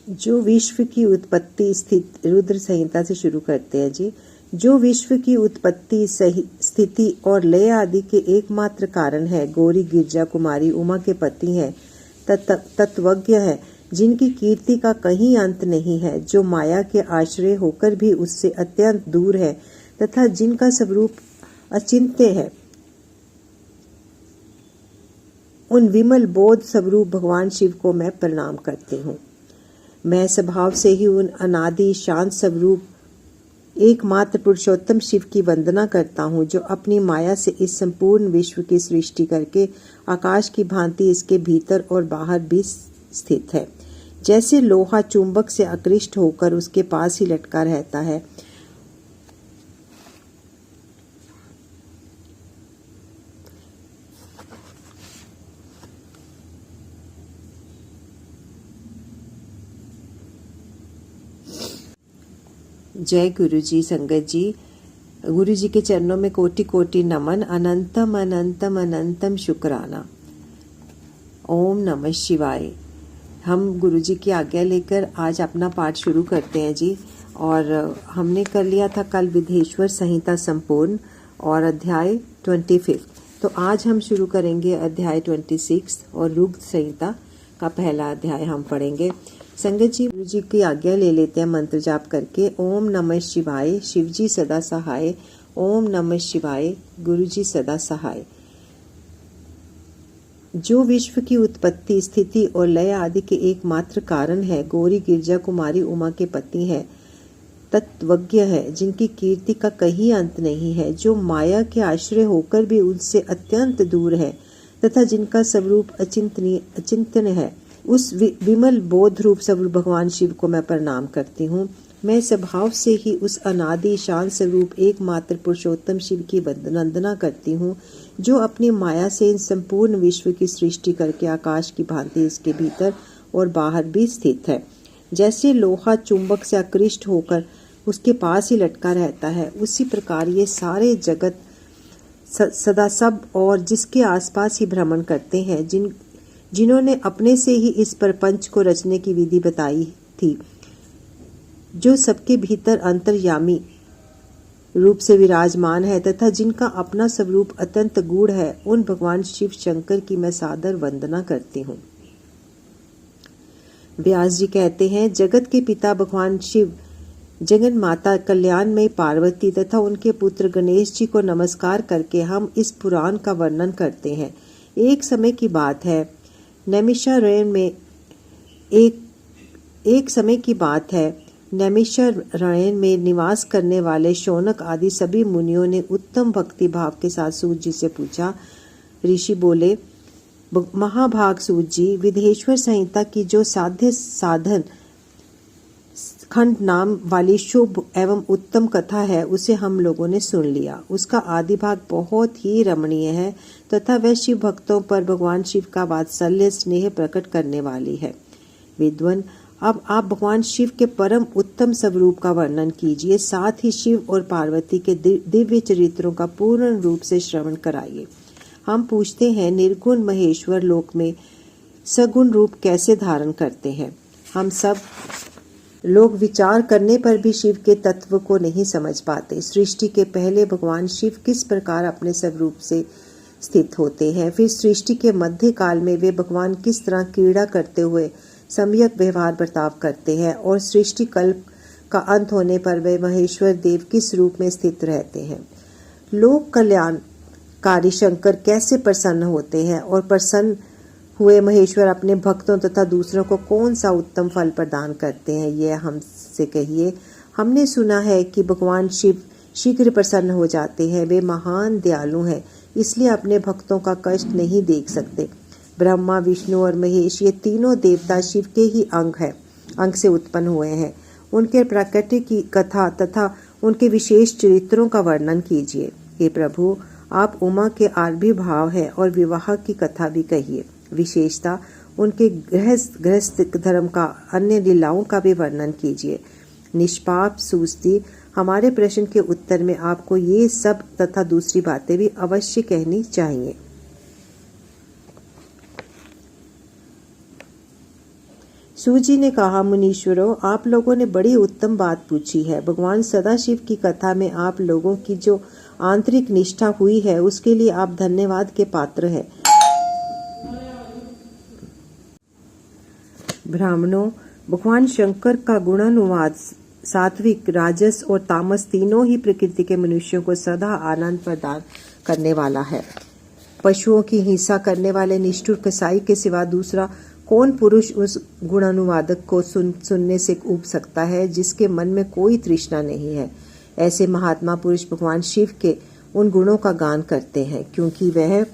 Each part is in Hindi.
जो विश्व की उत्पत्ति स्थिति, रुद्र संहिता से शुरू करते हैं जी। जो विश्व की उत्पत्ति स्थिति और लय आदि के एकमात्र कारण है, गौरी गिरजा कुमारी उमा के पति हैं, तत्वज्ञ है, जिनकी कीर्ति का कहीं अंत नहीं है, जो माया के आश्रय होकर भी उससे अत्यंत दूर है तथा जिनका स्वरूप अचिंत्य है, उन विमल बोध स्वरूप भगवान शिव को मैं प्रणाम करती हूँ। मैं स्वभाव से ही उन अनादि शांत स्वरूप एकमात्र पुरुषोत्तम शिव की वंदना करता हूँ, जो अपनी माया से इस संपूर्ण विश्व की सृष्टि करके आकाश की भांति इसके भीतर और बाहर भी स्थित है। जैसे लोहा चुंबक से आकृष्ट होकर उसके पास ही लटका रहता है, जय गुरु जी। संगत जी, गुरु जी के चरणों में कोटि कोटि नमन। अनंतम अनंतम अनंतम शुक्राना। ओम नमः शिवाय। हम गुरु जी की आज्ञा लेकर आज अपना पाठ शुरू करते हैं जी। और हमने कर लिया था कल विधेश्वर संहिता संपूर्ण और अध्याय 25। तो आज हम शुरू करेंगे अध्याय 26 और रुद्र संहिता का पहला अध्याय हम पढ़ेंगे। संगत जी, गुरु जी की आज्ञा ले लेते हैं मंत्र जाप करके। ओम नमः शिवाय, शिव जी सदा सहाय। ओम नमः शिवाय, गुरु जी सदा सहाय। जो विश्व की उत्पत्ति स्थिति और लय आदि के एकमात्र कारण है, गौरी गिरजा कुमारी उमा के पति है, तत्वज्ञ है, जिनकी कीर्ति का कहीं अंत नहीं है, जो माया के आश्रय होकर भी उनसे अत्यंत दूर है तथा जिनका स्वरूप अचिंतन है, उस विमल बोध रूप स्वरूप भगवान शिव को मैं प्रणाम करती हूँ। मैं स्वभाव से ही उस अनादि शांत स्वरूप एकमात्र पुरुषोत्तम शिव की वंदना करती हूँ, जो अपनी माया से इन संपूर्ण विश्व की सृष्टि करके आकाश की भांति इसके भीतर और बाहर भी स्थित है। जैसे लोहा चुंबक से आकृष्ट होकर उसके पास ही लटका रहता है, उसी प्रकार ये सारे जगत सदा सब और जिसके आसपास ही भ्रमण करते हैं, जिन्होंने अपने से ही इस प्रपंच को रचने की विधि बताई थी, जो सबके भीतर अंतर्यामी रूप से विराजमान है तथा जिनका अपना स्वरूप अत्यंत गूढ़ है, उन भगवान शिव शंकर की मैं सादर वंदना करती हूँ। व्यास जी कहते हैं, जगत के पिता भगवान शिव, जगन माता कल्याणमयी पार्वती तथा उनके पुत्र गणेश जी को नमस्कार करके हम इस पुराण का वर्णन करते हैं। एक समय की बात है, नैमिषारण्य में निवास करने वाले शौनक आदि सभी मुनियों ने उत्तम भक्ति भाव के साथ सूत जी से पूछा। ऋषि बोले, महाभाग सूत जी, विधेश्वर संहिता की जो साध्य साधन खंड नाम वाली शुभ एवं उत्तम कथा है, उसे हम लोगों ने सुन लिया। उसका आदि भाग बहुत ही रमणीय है तथा वह शिव भक्तों पर भगवान शिव का वात्सल्य स्नेह प्रकट करने वाली है। विद्वन, अब आप भगवान शिव के परम उत्तम स्वरूप का वर्णन कीजिए, साथ ही शिव और पार्वती के दिव्य चरित्रों का पूर्ण रूप से श्रवण कराइए। हम पूछते हैं, निर्गुण महेश्वर लोक में सगुण रूप कैसे धारण करते हैं? हम सब लोग विचार करने पर भी शिव के तत्व को नहीं समझ पाते। सृष्टि के पहले भगवान शिव किस प्रकार अपने स्वरूप से स्थित होते हैं, फिर सृष्टि के मध्य काल में वे भगवान किस तरह क्रीड़ा करते हुए सम्यक व्यवहार बर्ताव करते हैं, और सृष्टि कल्प का अंत होने पर वे महेश्वर देव किस रूप में स्थित रहते हैं। लोक कल्याणकारी शंकर कैसे प्रसन्न होते हैं, और प्रसन्न हुए महेश्वर अपने भक्तों तथा दूसरों को कौन सा उत्तम फल प्रदान करते हैं, यह हमसे कहिए। हमने सुना है कि भगवान शिव शीघ्र प्रसन्न हो जाते हैं। वे महान दयालु हैं, इसलिए अपने भक्तों का कष्ट नहीं देख सकते। ब्रह्मा, विष्णु और महेश, ये तीनों देवता शिव के ही अंग से उत्पन्न हुए हैं। उनके प्रकृति की कथा तथा उनके विशेष चरित्रों का वर्णन कीजिए। हे प्रभु, आप उमा के आविर्भाव है और विवाह की कथा भी कहिए। विशेषता उनके गृहस्थ धर्म का अन्य लीलाओं का भी वर्णन कीजिए। निष्पाप सूस्ती, हमारे प्रश्न के उत्तर में आपको ये सब तथा दूसरी बातें भी अवश्य कहनी चाहिए। सूजी ने कहा, मुनीश्वरों, आप लोगों ने बड़ी उत्तम बात पूछी है। भगवान सदाशिव की कथा में आप लोगों की जो आंतरिक निष्ठा हुई है उसके लिए आप धन्यवाद के पात्र हैं। ब्राह्मणों, भगवान शंकर का गुणानुवाद सात्विक, राजस और तामस तीनों ही प्रकृति के मनुष्यों को सदा आनंद प्रदान करने वाला है। पशुओं की हिंसा करने वाले निष्ठुर कसाई के सिवा दूसरा कौन पुरुष उस गुणानुवादक को सुनने से ऊब सकता है जिसके मन में कोई तृष्णा नहीं है। ऐसे महात्मा पुरुष भगवान शिव के उन गुणों का गान करते हैं, क्योंकि वह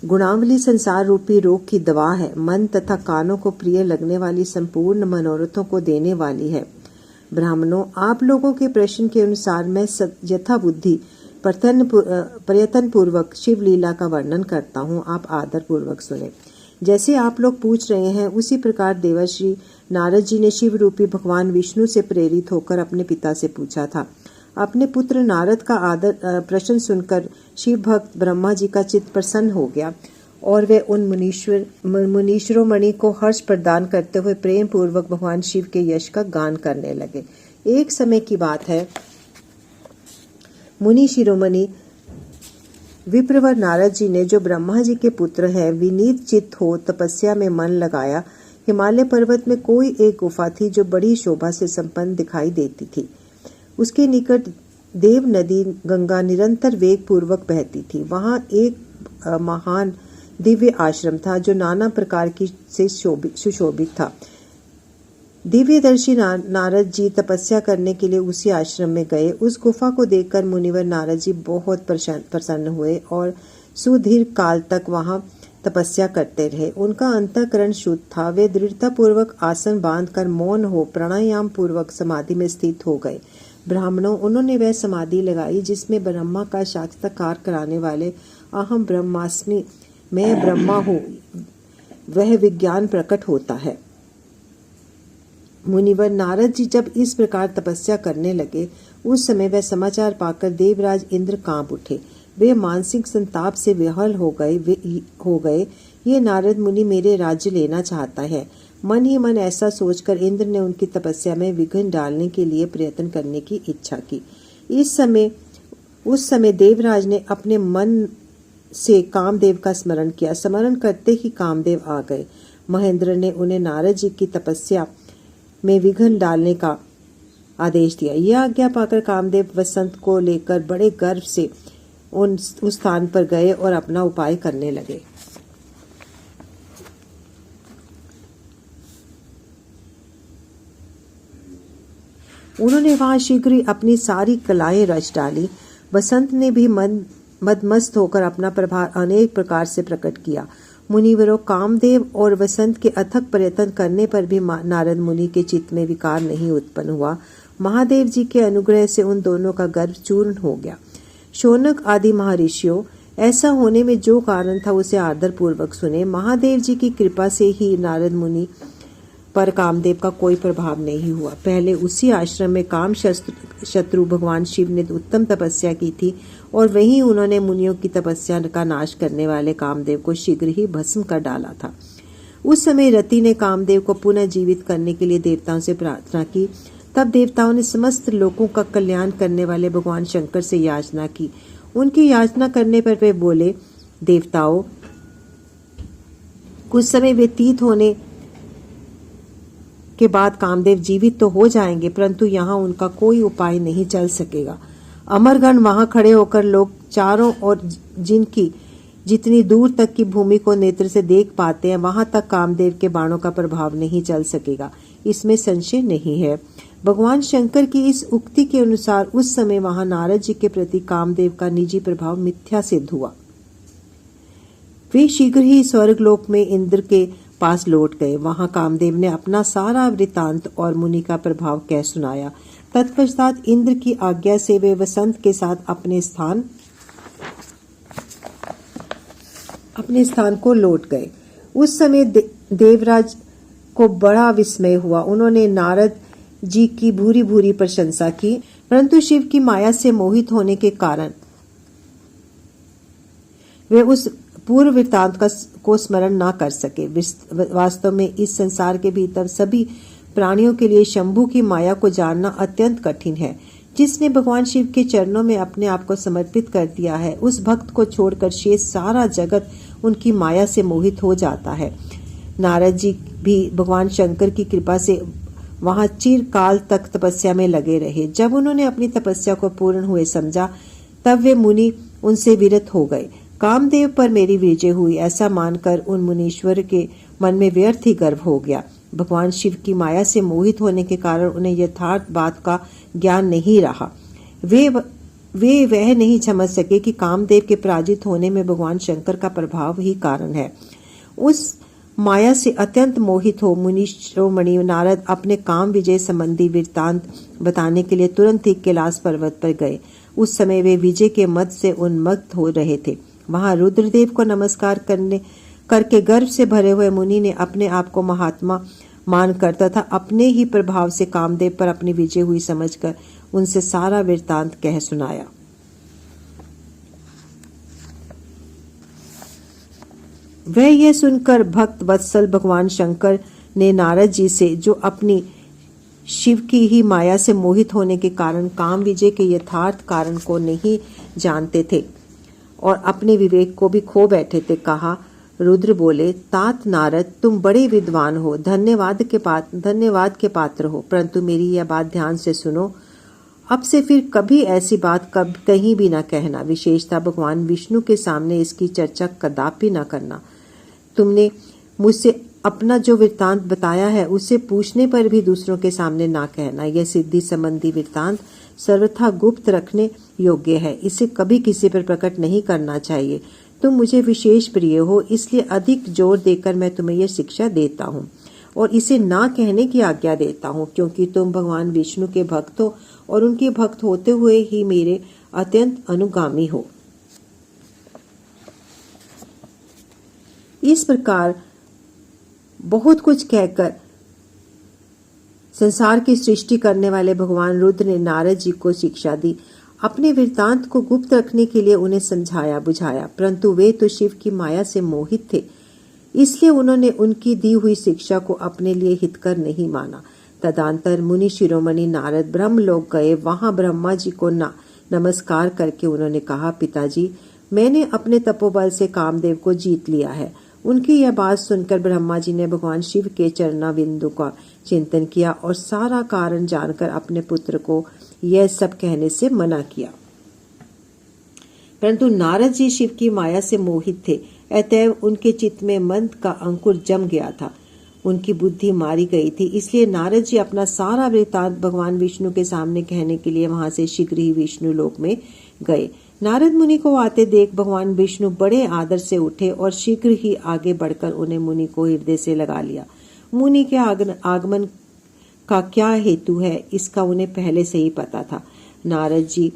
गुणावली संसार रूपी रोग की दवा है। मन तथा कानों को प्रिय लगने वाली संपूर्ण मनोरथों को देने वाली है। ब्राह्मणों, आप लोगों के प्रश्न के अनुसार मैं यथा बुद्धि प्रयत्न पूर्वक शिव लीला का वर्णन करता हूँ। आप आदर पूर्वक सुने। जैसे आप लोग पूछ रहे हैं उसी प्रकार देवर्षि नारद जी ने शिव रूपी भगवान विष्णु से प्रेरित होकर अपने पिता से पूछा था। अपने पुत्र नारद का प्रश्न सुनकर शिव भक्त ब्रह्मा जी का चित्त प्रसन्न हो गया और वे उन मुनीश्वरोमणि को हर्ष प्रदान करते हुए प्रेम पूर्वक भगवान शिव के यश का गान करने लगे। एक समय की बात है, मुनि शिरोमणि विप्रवर नारद जी ने, जो ब्रह्मा जी के पुत्र हैं, विनीत चित्त हो तपस्या में मन लगाया। हिमालय पर्वत में कोई एक गुफा थी जो बड़ी शोभा से संपन्न दिखाई देती थी। उसके निकट देव नदी गंगा निरंतर वेग पूर्वक बहती थी। वहां एक महान दिव्य आश्रम था जो नाना प्रकार की से सुशोभित था। दिव्यदर्शी नारद जी तपस्या करने के लिए उसी आश्रम में गए। उस गुफा को देखकर मुनिवर नारद जी बहुत प्रसन्न हुए और सुदीर्घ काल तक वहां तपस्या करते रहे। उनका अंतःकरण शुद्ध था। वे दृढ़ता पूर्वक आसन बांधकर मौन हो प्राणायाम पूर्वक समाधि में स्थित हो गए। ब्राह्मणों, उन्होंने वह समाधि लगाई जिसमें ब्रह्मा का साक्षात्कार कराने वाले अहम ब्रह्मास्मि, मैं ब्रह्मा हूँ, वह विज्ञान प्रकट होता है। मुनिवर नारद जी जब इस प्रकार तपस्या करने लगे, उस समय वह समाचार पाकर देवराज इंद्र कांप उठे। वे मानसिक संताप से विह्वल हो गए। ये नारद मुनि मेरे राज्य लेना चाहता है। मन ही मन ऐसा सोचकर इंद्र ने उनकी तपस्या में विघ्न डालने के लिए प्रयत्न करने की इच्छा की। उस समय देवराज ने अपने मन से कामदेव का स्मरण किया। स्मरण करते ही कामदेव आ गए। महेंद्र ने उन्हें नारद जी की तपस्या में विघ्न डालने का आदेश दिया। यह आज्ञा पाकर कामदेव वसंत को लेकर बड़े गर्व से उस स्थान पर गए और अपना उपाय करने लगे। उन्होंने वहां शीघ्र ही अपनी सारी कलाएं रच डाली। वसंत ने भी मदमस्त होकर अपना प्रभाव अनेक प्रकार से प्रकट किया। मुनिवरों, कामदेव और वसंत के अथक प्रयत्न करने पर भी नारद मुनि के चित्त में विकार नहीं उत्पन्न हुआ। महादेव जी के अनुग्रह से उन दोनों का गर्व चूर्ण हो गया। शौनक आदि महर्षियों, ऐसा होने में जो कारण था उसे आदर पूर्वक सुने। महादेव जी की कृपा से ही नारद मुनि पर कामदेव का कोई प्रभाव नहीं हुआ। पहले उसी आश्रम में काम शत्रु भगवान शिव ने उत्तम तपस्या की थी और वहीं उन्होंने मुनियों की तपस्या का नाश करने वाले कामदेव को शीघ्र ही भस्म कर डाला था। उस समय रति ने कामदेव को पुनः जीवित करने के लिए देवताओं से प्रार्थना की। तब देवताओं ने समस्त लोगों का कल्याण करने वाले भगवान शंकर से याचना की। उनकी याचना करने पर वे बोले, देवताओं, कुछ समय व्यतीत होने के बाद कामदेव जीवित तो हो जाएंगे, परंतु यहाँ उनका कोई उपाय नहीं चल सकेगा। अमरगण वहां खड़े होकर लोग चारों ओर जिनकी जितनी दूर तक की भूमि को नेत्र से देख पाते हैं, वहां तक कामदेव के बाणों का प्रभाव नहीं चल सकेगा, इसमें संशय नहीं है। भगवान शंकर की इस उक्ति के अनुसार उस समय वहां नारद जी के प्रति कामदेव का निजी प्रभाव मिथ्या सिद्ध हुआ। वे शीघ्र ही स्वर्गलोक में इंद्र के पास लौट गए। वहां कामदेव ने अपना सारा वृतांत और मुनि का प्रभाव कह सुनाया। तत्पश्चात इंद्र की आज्ञा से वे वसंत के साथ अपने स्थान को लौट गए। उस समय देवराज को बड़ा विस्मय हुआ। उन्होंने नारद जी की भूरी भूरी प्रशंसा की, परंतु शिव की माया से मोहित होने के कारण वे उस पूर्व वृत्तांत को स्मरण न कर सके। वास्तव में इस संसार के भीतर सभी प्राणियों के लिए शंभु की माया को जानना अत्यंत कठिन है। जिसने भगवान शिव के चरणों में अपने आप को समर्पित कर दिया है, उस भक्त को छोड़कर शेष सारा जगत उनकी माया से मोहित हो जाता है। नारद जी भी भगवान शंकर की कृपा से वहां चिरकाल तक तपस्या में लगे रहे। जब उन्होंने अपनी तपस्या को पूर्ण हुए समझा, तब वे मुनि उनसे विरत हो गए। कामदेव पर मेरी विजय हुई, ऐसा मानकर उन मुनीश्वर के मन में व्यर्थ ही गर्व हो गया। भगवान शिव की माया से मोहित होने के कारण उन्हें यथार्थ बात का ज्ञान नहीं रहा। वे वह नहीं समझ सके कि कामदेव के पराजित होने में भगवान शंकर का प्रभाव ही कारण है। उस माया से अत्यंत मोहित हो मुनि शिरोमणि नारद अपने काम विजय संबंधी वृत्तांत बताने के लिए तुरंत ही कैलाश पर्वत पर गए। उस समय वे विजय के मद से उन्मत्त हो रहे थे। वहां रुद्रदेव को नमस्कार करके गर्व से भरे हुए मुनि ने अपने आप को महात्मा मानकर तथा अपने ही प्रभाव से कामदेव पर अपनी विजय हुई समझकर उनसे सारा वृत्तांत कह सुनाया। वह यह सुनकर भक्त वत्सल भगवान शंकर ने नारद जी से, जो अपनी शिव की ही माया से मोहित होने के कारण काम विजय के यथार्थ कारण को नहीं जानते थे और अपने विवेक को भी खो बैठे थे, कहा। रुद्र बोले, तात नारद, तुम बड़े विद्वान हो, धन्यवाद के पात्र हो, परंतु मेरी यह बात ध्यान से सुनो। अब से फिर कभी ऐसी बात कहीं भी न कहना, विशेषतः भगवान विष्णु के सामने इसकी चर्चा कदापि न करना। तुमने मुझसे अपना जो वृत्तांत बताया है उसे पूछने पर भी दूसरों के सामने ना कहना। यह सिद्धि संबंधी वृत्तांत सर्वथा गुप्त रखने योग्य है, इसे कभी किसी पर प्रकट नहीं करना चाहिए। तुम मुझे विशेष प्रिय हो, इसलिए अधिक जोर देकर मैं तुम्हें यह शिक्षा देता हूँ और इसे ना कहने की आज्ञा देता हूँ, क्योंकि तुम भगवान विष्णु के भक्त हो और उनके भक्त होते हुए ही मेरे अत्यंत अनुगामी हो। इस प्रकार बहुत कुछ कहकर संसार की सृष्टि करने वाले भगवान रुद्र ने नारद जी को शिक्षा दी। अपने वृत्तांत को गुप्त रखने के लिए उन्हें समझाया बुझाया, परंतु वे तो शिव की माया से मोहित थे, इसलिए उन्होंने उनकी दी हुई शिक्षा को अपने लिए हितकर नहीं माना। तदंतर मुनि शिरोमणि नारद ब्रह्मलोक गए। वहां ब्रह्मा जी को नमस्कार करके उन्होंने कहा, पिताजी, मैंने अपने तपोबल से कामदेव को जीत लिया है। उनकी यह बात सुनकर ब्रह्मा जी ने भगवान शिव के चरणाबिंदु का चिंतन किया और सारा कारण जानकर अपने पुत्र को यह सब कहने से मना किया। परंतु नारद जी शिव की माया से मोहित थे, अतएव उनके चित्त में मंद का अंकुर जम गया था, उनकी बुद्धि मारी गई थी। इसलिए नारद जी अपना सारा वृत्तांत भगवान विष्णु के सामने कहने के लिए वहां से शीघ्र ही विष्णु लोक में गए। नारद मुनि को आते देख भगवान विष्णु बड़े आदर से उठे और शीघ्र ही आगे बढ़कर उन्हें मुनि को हृदय से लगा लिया। मुनि के आगमन का क्या हेतु है, इसका उन्हें पहले से ही पता था। नारद जी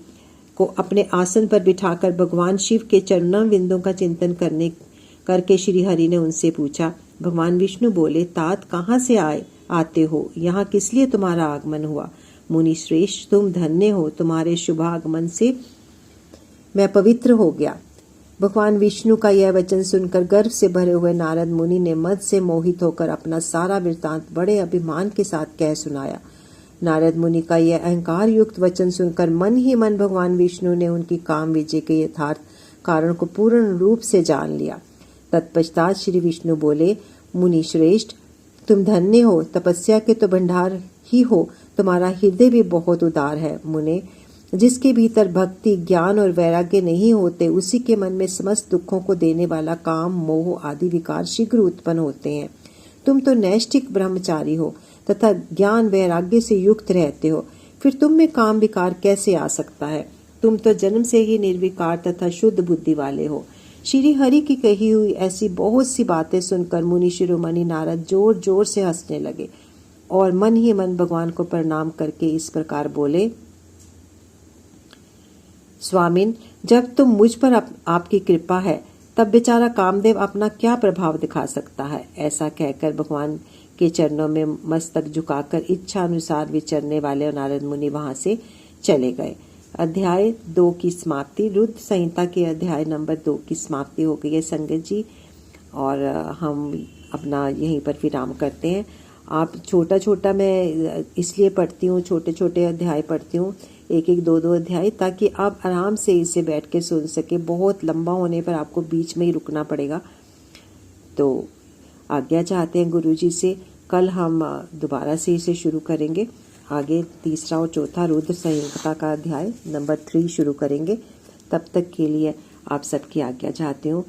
को अपने आसन पर बिठाकर भगवान शिव के चरणारविंदों का चिंतन करके श्री हरि ने उनसे पूछा। भगवान विष्णु बोले, तात, कहाँ से आते हो? यहाँ किस लिए तुम्हारा आगमन हुआ? मुनि श्रेष्ठ, तुम धन्य हो, तुम्हारे शुभ आगमन से मैं पवित्र हो गया। भगवान विष्णु का यह वचन सुनकर गर्व से भरे हुए नारद मुनि ने मद से मोहित होकर अपना सारा वृत्तांत बड़े अभिमान के साथ कह सुनाया। नारद मुनि का यह अहंकार युक्त वचन सुनकर मन ही मन भगवान विष्णु ने उनकी काम विजय के यथार्थ कारण को पूर्ण रूप से जान लिया। तत्पश्चात श्री विष्णु बोले, मुनि श्रेष्ठ, तुम धन्य हो, तपस्या के तो भंडार ही हो, तुम्हारा हृदय भी बहुत उदार है। मुने, जिसके भीतर भक्ति, ज्ञान और वैराग्य नहीं होते, उसी के मन में समस्त दुखों को देने वाला काम, मोह आदि विकार शीघ्र उत्पन्न होते हैं। तुम तो नैष्ठिक ब्रह्मचारी हो तथा ज्ञान वैराग्य से युक्त रहते हो, फिर तुम में काम विकार कैसे आ सकता है? तुम तो जन्म से ही निर्विकार तथा शुद्ध बुद्धि वाले हो। श्री हरि की कही हुई ऐसी बहुत सी बातें सुनकर मुनि शिरोमणि नारद जोर जोर से हंसने लगे और मन ही मन भगवान को प्रणाम करके इस प्रकार बोले, स्वामिन, जब तुम मुझ पर आपकी कृपा है, तब बेचारा कामदेव अपना क्या प्रभाव दिखा सकता है? ऐसा कहकर भगवान के चरणों में मस्तक झुकाकर इच्छा अनुसार विचरने वाले नारद मुनि वहां से चले गए। अध्याय 2 की समाप्ति, रुद्र संहिता के अध्याय नंबर 2 की समाप्ति हो गई है संगत जी। और हम अपना यहीं पर विराम करते हैं। आप छोटा छोटा, मैं इसलिए पढ़ती हूँ, छोटे छोटे अध्याय पढ़ती हूँ, एक एक दो दो अध्याय, ताकि आप आराम से इसे बैठ के सुन सके। बहुत लंबा होने पर आपको बीच में ही रुकना पड़ेगा। तो आज्ञा चाहते हैं गुरु जी से। कल हम दोबारा से इसे शुरू करेंगे। आगे तीसरा और चौथा रुद्र संहिता का अध्याय नंबर 3 शुरू करेंगे। तब तक के लिए आप सबकी आज्ञा चाहती हूँ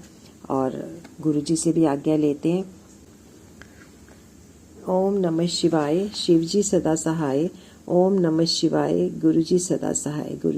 और गुरु जी से भी आज्ञा लेते हैं। ओम नमः शिवाय। शिव जी सदा सहाय। ओम नमः शिवाय। गुरु जी सदा सहाय। गुरु